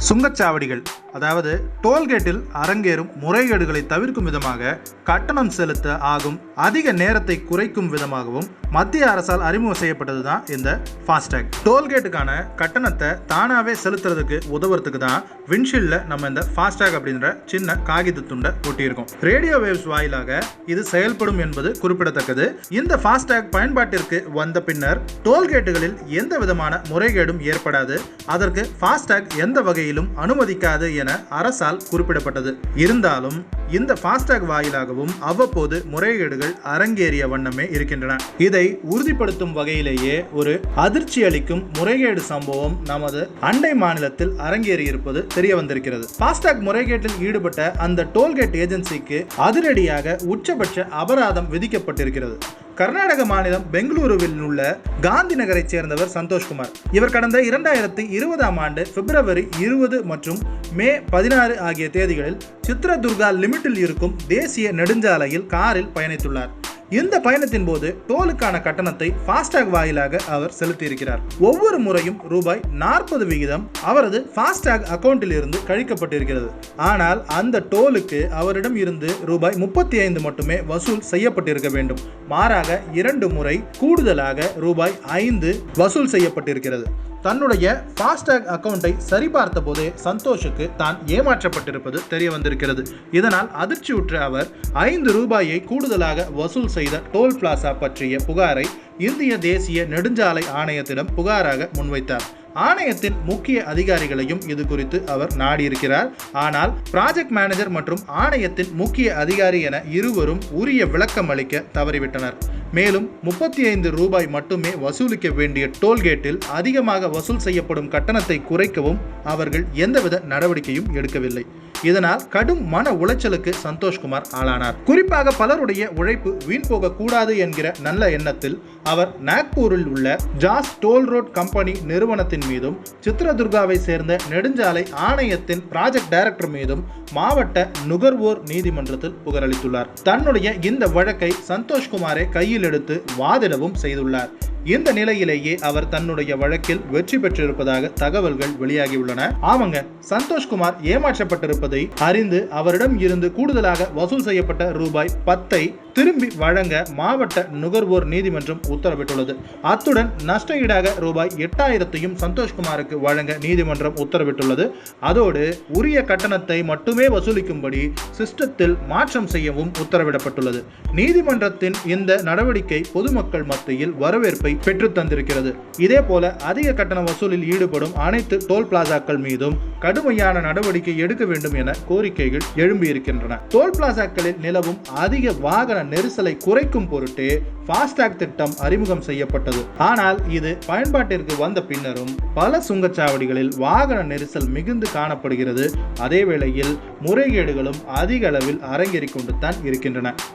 சுங்கச்சாவடிகள் அதாவது டோல்கேட்டில் அரங்கேறும் முறைகேடுகளை தவிர்க்கும் விதமாக கட்டணம் செலுத்த ஆகும் அதிக நேரத்தை குறைக்கும் விதமாகவும் மத்திய அரசால் அறிமுகம் செய்யப்பட்டது தான் இந்த ஃபாஸ்டேக். டோல்கேட்டுக்கான கட்டணத்தை தானாகவே செலுத்துறதுக்கு உதவுறதுக்கு தான் விண்ஷீல்டில் நம்ம இந்த ஃபாஸ்டேக் அப்படின்ற சின்ன காகித துண்டை ஒட்டியிருக்கோம். ரேடியோ வேவ்ஸ் வாயிலாக இது செயல்படும் என்பது குறிப்பிடத்தக்கது. இந்த ஃபாஸ்டேக் பயன்பாட்டிற்கு வந்த பின்னர் டோல்கேட்டுகளில் எந்த விதமான முறைகேடும் ஏற்படாது, அதற்கு ஃபாஸ்டேக் எந்த வகையிலும் அனுமதிக்காது என அரசால் குறிப்பிடப்பட்டது. இருந்தாலும் இந்த ஃபாஸ்டேக் வாயிலாகவும் அவ்வப்போது முறைகேடுகள் அரங்கேறிய வண்ணமே இருக்கின்றன. இதை உறுதிப்படுத்தும் வகையிலேயே ஒரு அதிர்ச்சி அளிக்கும் முறைகேடு சம்பவம் நமது அண்டை மாநிலத்தில் அரங்கேறியிருப்பது தெரிய வந்திருக்கிறது. ஃபாஸ்டேக் முறைகேட்டில் ஈடுபட்ட அந்த டோல்கேட் ஏஜென்சிக்கு அதிரடியாக உச்சபட்ச அபராதம் விதிக்கப்பட்டிருக்கிறது. கர்நாடக மாநிலம் பெங்களூருவில் உள்ள காந்தி நகரைச் சேர்ந்தவர் சந்தோஷ்குமார். இவர் கடந்த 2020ஆம் ஆண்டு பிப்ரவரி 20 மற்றும் மே 16 ஆகிய தேதிகளில் சித்ரதுர்கா லிமிட்டில் இருக்கும் தேசிய நெடுஞ்சாலையில் காரில் பயணித்துள்ளார். இந்த பயணத்தின் போது டோலுக்கான கட்டணத்தை ஃபாஸ்டேக் வாயிலாக அவர் செலுத்தியிருக்கிறார். ஒவ்வொரு முறையும் ரூபாய் 40% அவரது ஃபாஸ்டேக் அக்கவுண்டில் இருந்து கழிக்கப்பட்டிருக்கிறது. ஆனால் அந்த டோலுக்கு அவரிடம் இருந்து ரூபாய் 35 மட்டுமே வசூல் செய்யப்பட்டிருக்க வேண்டும். மாறாக 2 முறை கூடுதலாக ரூபாய் 5 வசூல் செய்யப்பட்டிருக்கிறது. தன்னுடைய ஃபாஸ்டேக் அக்கவுண்டை சரிபார்த்த போதே சந்தோஷுக்கு தான் ஏமாற்றப்பட்டிருப்பது தெரிய வந்திருக்கிறது. இதனால் அதிர்ச்சியுற்ற அவர் 5 ரூபாயை கூடுதலாக வசூல் செய்த டோல் பிளாசா பற்றிய புகாரை இந்திய தேசிய நெடுஞ்சாலை ஆணையத்திடம் புகாராக முன்வைத்தார். ஆணையத்தின் முக்கிய அதிகாரிகளையும் இது குறித்து அவர் நாடியிருக்கிறார். ஆனால் ப்ராஜெக்ட் மேனேஜர் மற்றும் ஆணையத்தின் முக்கிய அதிகாரி என இருவரும் உரிய விளக்கம் அளிக்க தவறிவிட்டனர். மேலும் 35 ரூபாய் மட்டுமே வசூலிக்க வேண்டிய டோல்கேட்டில் அதிகமாக வசூல் செய்யப்படும் கட்டணத்தை குறைக்கவும் அவர்கள் எந்தவித நடவடிக்கையும் எடுக்கவில்லை. இதனால் கடும் மன உளைச்சலுக்கு சந்தோஷ்குமார் ஆளானார். குறிப்பாக பலருடைய உழைப்பு வீண் போக கூடாது என்கிற நல்ல எண்ணத்தில் அவர் நாக்பூரில் உள்ள ஜாஸ் டோல் ரோட் கம்பெனி நிறுவனத்தின் மீதும் சித்ரதுர்காவை சேர்ந்த நெடுஞ்சாலை ஆணையத்தின் ப்ராஜெக்ட் டைரக்டர் மீதும் மாவட்ட நுகர்வோர் நீதிமன்றத்தில் புகாரளித்துள்ளார். தன்னுடைய இந்த வழக்கை சந்தோஷ்குமாரே கையில் எடுத்து வாதிடவும் செய்துள்ளார். இந்த நிலையிலேயே அவர் தன்னுடைய வழக்கில் வெற்றி பெற்றிருப்பதாக தகவல்கள் வெளியாகியுள்ளன. ஆமாங்க, சந்தோஷ்குமார் ஏமாற்றப்பட்டிருப்பதை அறிந்து அவரிடம் இருந்து கூடுதலாக வசூல் செய்யப்பட்ட ரூபாய் 10 திரும்பி வழங்க மாவட்ட நுகர்வோர் நீதிமன்றம் உத்தரவிட்டுள்ளது. அத்துடன் நஷ்ட ஈடாக ரூபாய் 8000 சந்தோஷ்குமாருக்கு வழங்க நீதிமன்றம் உத்தரவிட்டுள்ளது. அதோடு உரிய கட்டணத்தை மட்டுமே வசூலிக்கும்படி சிஸ்டத்தில் மாற்றம் செய்யவும் உத்தரவிடப்பட்டுள்ளது. நீதிமன்றத்தின் இந்த நடவடிக்கை பொதுமக்கள் மத்தியில் வரவேற்பை பெற்று தந்திருக்கிறது. இதே போல அதிக கட்டண வசூலில் ஈடுபடும் அனைத்து டோல் பிளாசாக்கள் மீதும் கடுமையான நடவடிக்கை எடுக்க வேண்டும் என கோரிக்கைகள் எழும்பியிருக்கின்றன. டோல் பிளாசாக்களில் நிலவும் அதிக வாகன நெரிசலை குறைக்கும் பொருட்டே ஃபாஸ்டேக் திட்டம் அறிமுகம் செய்யப்பட்டது. ஆனால் இது பயன்பாட்டிற்கு வந்த பின்னரும் பல சுங்கச்சாவடிகளில் வாகன நெரிசல் மிகுந்து காணப்படுகிறது. அதே வேளையில் முறைகேடுகளும் அதிக அளவில் அரங்கேறிக் கொண்டு தான் இருக்கின்றன.